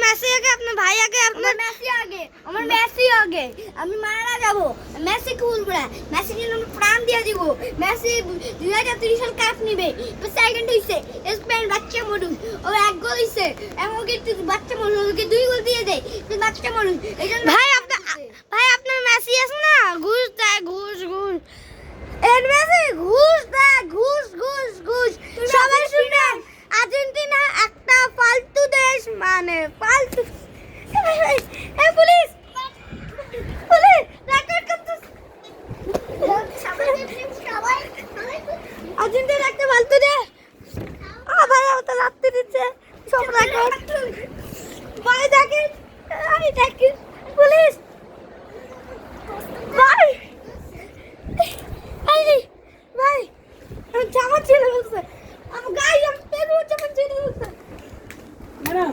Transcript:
Messi আগে, আপনার ভাই আগে, আপনার মেসি আগে, আমার মেসি আগে। আমি মারা যাব, মেসি খুলবো না, মেসি জন্য আমি প্রাণ দিয়ে দিব। মেসি 2030 সাল কাপ নিবে। সেকেন্ড হইছে স্পেন, বাচ্চা মরুন, ও এক গোল হইছে, এমনকি বাচ্চা মরুন, ওকে 2 গোল দিয়ে দেয়, বাচ্চা মরুন। ভাই আপনার মেসি আছে না, ঘুষ দেয়, ঘুষ এর মেসি ঘুষ দেয়, ঘুষ। সবাই শুনেন, আর্জেন্টিনা একটা ফালতু দেশ, মানে ফালতু। এই পুলিশ রেকর্ড করতেছে। আর্জেন্টিনা একটা ফালতু দেশ। ভাই ও তো লাগতে দিচ্ছে সব রেকর্ড। ভাই দেখেন, পুলিশ ভাই ভাই জামা ছেড়ে বলছে, আমার গায়ে আমি পেরু জামা ছেড়ে বলছে। ম্যাডাম